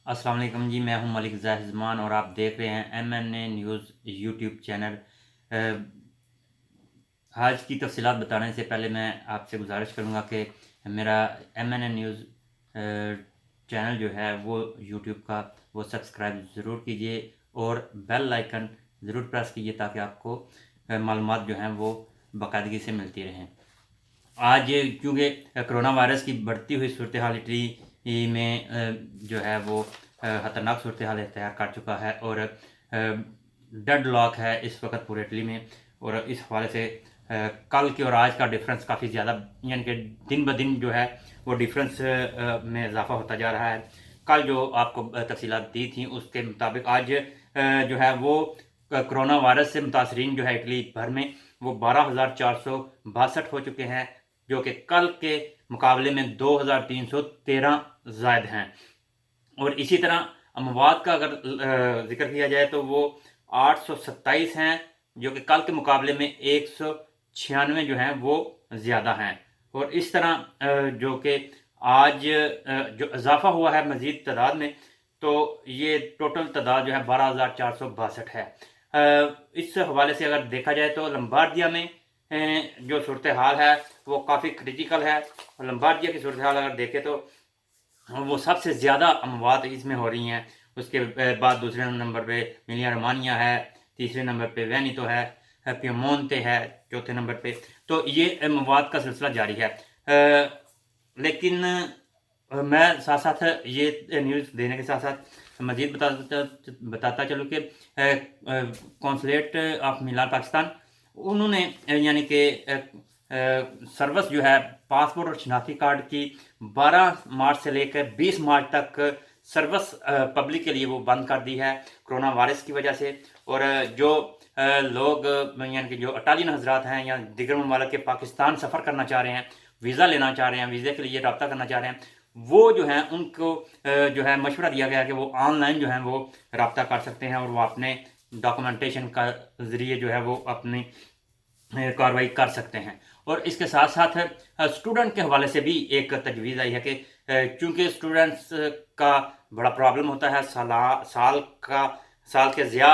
अस्सलाम वालेकुम जी। मैं हूं मलिक ज़मान और आप देख रहे हैं MNA न्यूज़ यूट्यूब चैनल। आज की तफसीलात बताने से पहले मैं आपसे गुजारिश करूंगा कि मेरा MNA न्यूज़ चैनल जो है वो यूट्यूब का वो सब्सक्राइब ज़रूर कीजिए और बेल आइकन ज़रूर प्रेस कीजिए ताकि आपको मालूमात जो हैं वो बाकायदगी से मिलती रहें। आज क्योंकि कोरोना वायरस की बढ़ती हुई सूरत हाल इटली में जो है वो ख़तरनाक सूरत हाल इख्तियार कर चुका है और डेड लॉक है इस वक्त पूरे इटली में। और इस हवाले से कल के और आज का डिफरेंस काफ़ी ज़्यादा, यानी कि दिन ब दिन जो है वो डिफरेंस में इजाफा होता जा रहा है। कल जो आपको तफसीलात दी थी उसके मुताबिक आज जो है वो कोरोना वायरस से मुतासरीन जो है इटली भर में वो 12,462 हो चुके हैं, जो कि कल के मुकाबले में 2,313 ज़ायद हैं। और इसी तरह अमवात का अगर जिक्र किया जाए तो वो 827 हैं, जो कि कल के मुकाबले में 196 जो हैं वो ज़्यादा हैं। और इस तरह जो कि आज जो इजाफा हुआ है मज़ीद तादाद में, तो ये टोटल तादाद जो है 12,462 है। इस हवाले से अगर देखा जाए तो लम्बार्डिया में जो सूरत हाल है वो काफ़ी क्रिटिकल है। लम्बार्डिया की सूरत हाल अगर देखें तो वो सबसे ज़्यादा अमवात इसमें हो रही हैं। उसके बाद दूसरे नंबर पे मिलिया रोमानिया है, तीसरे नंबर पे वेनितो है, प्यमोंते है चौथे नंबर पे। तो ये अमवात का सिलसिला जारी है। लेकिन मैं साथ साथ ये न्यूज़ देने के साथ साथ मज़ीद बताता चलूँ कि कौंसलेट ऑफ मिलान पाकिस्तान उन्होंने यानी कि सर्विस जो है पासपोर्ट और शनाख्ती कार्ड की 12 मार्च से लेकर 20 मार्च तक सर्विस पब्लिक के लिए वो बंद कर दी है कोरोना वायरस की वजह से। और जो लोग यानी कि जो अटालियन हजरात हैं या दिगर ममालिक के पाकिस्तान सफ़र करना चाह रहे हैं, वीज़ा लेना चाह रहे हैं, वीज़े के लिए रब्ता करना चाह रहे हैं, वो जो है उनको जो है मशवरा दिया गया कि वो ऑनलाइन जो है वो रब्ता कर सकते हैं और वो अपने डॉक्यूमेंटेशन का ज़रिए जो है वो अपनी कार्रवाई कर सकते हैं। और इसके साथ साथ स्टूडेंट के हवाले से भी एक तजवीज़ आई है कि चूँकि स्टूडेंट्स का बड़ा प्रॉब्लम होता है, साल के ज़िया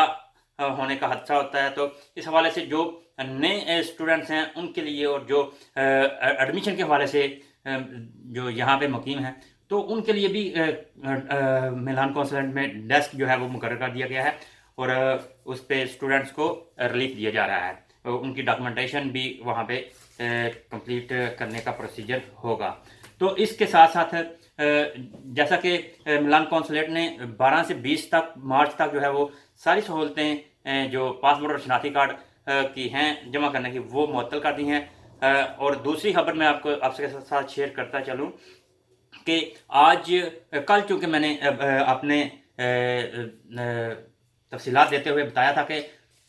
होने का खदशा होता है, तो इस हवाले से जो नए स्टूडेंट्स हैं उनके लिए और जो एडमिशन के हवाले से जो यहाँ पे मुकीम हैं तो उनके लिए भी मिलान कौंसलेट में डेस्क जो है वो मुकर्रर कर दिया गया है और उस पर स्टूडेंट्स को रिलीफ दिया जा रहा है। उनकी डॉक्यूमेंटेशन भी वहाँ पे कंप्लीट करने का प्रोसीजर होगा। तो इसके साथ साथ जैसा कि मिलान कौंसलेट ने 12 से 20 तक मार्च तक जो है वो सारी सहूलतें जो पासपोर्ट और शनाख्ती कार्ड की हैं जमा करने की वो मुअत्तल कर दी हैं। और दूसरी खबर मैं आपके साथ शेयर करता चलूँ कि आज कल चूँकि मैंने अपने तफसीलात देते हुए बताया था कि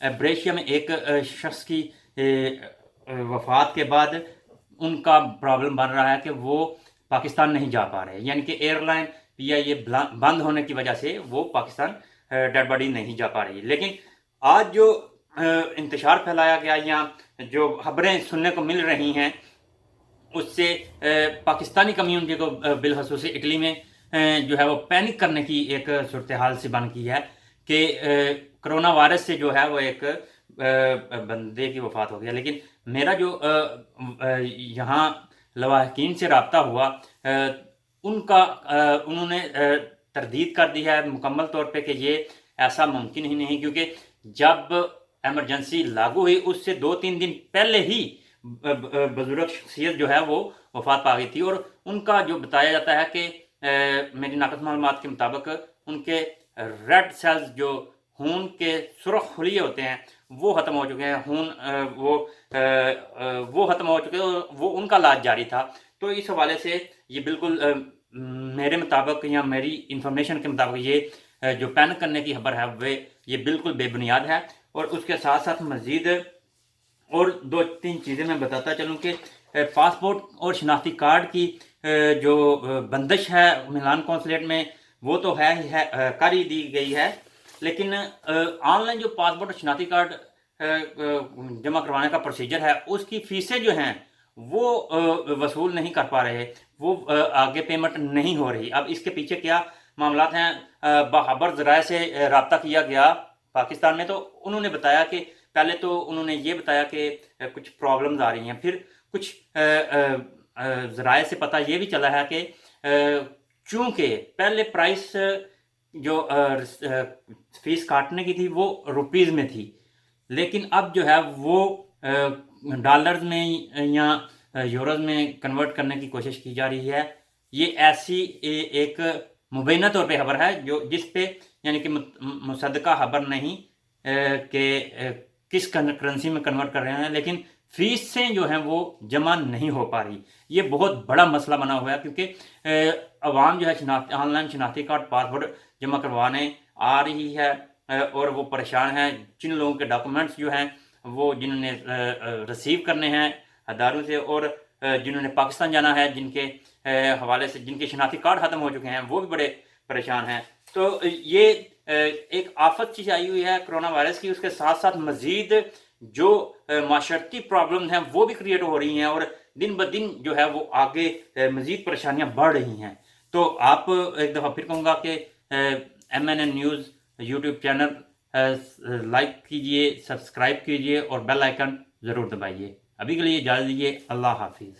ब्रेशिया में एक शख्स की वफ़ात के बाद उनका प्रॉब्लम बन रहा है कि वो पाकिस्तान नहीं जा पा रहे, यानी कि एयरलाइन PIA बंद होने की वजह से वो पाकिस्तान डेड बॉडी नहीं जा पा रही। लेकिन आज जो इंतशार फैलाया गया या जो खबरें सुनने को मिल रही हैं उससे पाकिस्तानी कम्यूनिटी को बिलखसूस इटली में जो है वो पैनिक करने की एक सूरत हाल से बन की है कि कोरोना वायरस से जो है वो एक बंदे की वफ़ात हो गया। लेकिन मेरा जो यहाँ लवाहकीन से रब्ता हुआ उनका उन्होंने तरदीद कर दी है मुकम्मल तौर पे कि ये ऐसा मुमकिन ही नहीं, क्योंकि जब एमरजेंसी लागू हुई उससे 2-3 दिन पहले ही बुजुर्ग शख्सियत जो है वो वफ़ात पा गई थी। और उनका जो बताया जाता है कि मेरी नाकस मालूमात के मुताबिक उनके रेड सेल्स जो खून के सुर्ख खुलिए होते हैं वो ख़त्म हो चुके हैं, खून वो ख़त्म हो चुके हैं, वो उनका इलाज जारी था। तो इस हवाले से ये बिल्कुल मेरे मुताबिक या मेरी इंफॉर्मेशन के मुताबिक ये जो पैनिक करने की खबर है वे ये बिल्कुल बेबुनियाद है। और उसके साथ साथ मज़ीद और 2-3 चीज़ें मैं बताता चलूँ कि पासपोर्ट और शनाख्ती कार्ड की जो बंदिश है मिलान कौंसलेट में वो तो है ही है, कर ही दी गई है। लेकिन ऑनलाइन जो पासपोर्ट और शनाख्ती कार्ड जमा करवाने का प्रोसीजर है उसकी फ़ीसें जो हैं वो वसूल नहीं कर पा रहे, वो आगे पेमेंट नहीं हो रही। अब इसके पीछे क्या معاملات ہیں باخبر ذرائع سے رابطہ کیا گیا پاکستان میں، تو انہوں نے بتایا کہ پہلے تو انہوں نے یہ بتایا کہ کچھ پرابلمز آ رہی ہیں، پھر کچھ ذرائع سے پتہ یہ بھی چلا ہے کہ چونکہ پہلے پرائس جو فیس کاٹنے کی تھی وہ روپیز میں تھی، لیکن اب جو ہے وہ ڈالرز میں یا یوروز میں کنورٹ کرنے کی کوشش کی جا رہی ہے۔ یہ ایسی ایک مبینہ طور پہ خبر ہے جس پہ یعنی کہ مصدقہ خبر نہیں کہ کس کرنسی میں کنورٹ کر رہے ہیں، لیکن فیسیں جو ہیں وہ جمع نہیں ہو پا رہی۔ یہ بہت بڑا مسئلہ بنا ہوا ہے، کیونکہ عوام جو ہے آن لائن شناختی کارڈ پاسورڈ جمع کروانے آ رہی ہے اور وہ پریشان ہیں۔ جن لوگوں کے ڈاکومنٹس جو ہیں وہ جنہوں نے ریسیو کرنے ہیں اداروں سے، اور جنہوں نے پاکستان جانا ہے، جن کے حوالے سے جن کے شناختی کارڈ ختم ہو چکے ہیں، وہ بھی بڑے پریشان ہیں۔ تو یہ ایک آفت چیز آئی ہوئی ہے کرونا وائرس کی، اس کے ساتھ ساتھ مزید جو معاشرتی پرابلم ہیں وہ بھی کریٹ ہو رہی ہیں، اور دن بدن جو ہے وہ آگے مزید پریشانیاں بڑھ رہی ہیں۔ تو آپ ایک دفعہ پھر کہوں گا کہ MNN news YouTube channel like کیجئے، سبسکرائب کیجئے اور بیل آئیکن ضرور دبائیے۔ ابھی کے لیے اجازت دیجیے، اللہ حافظ۔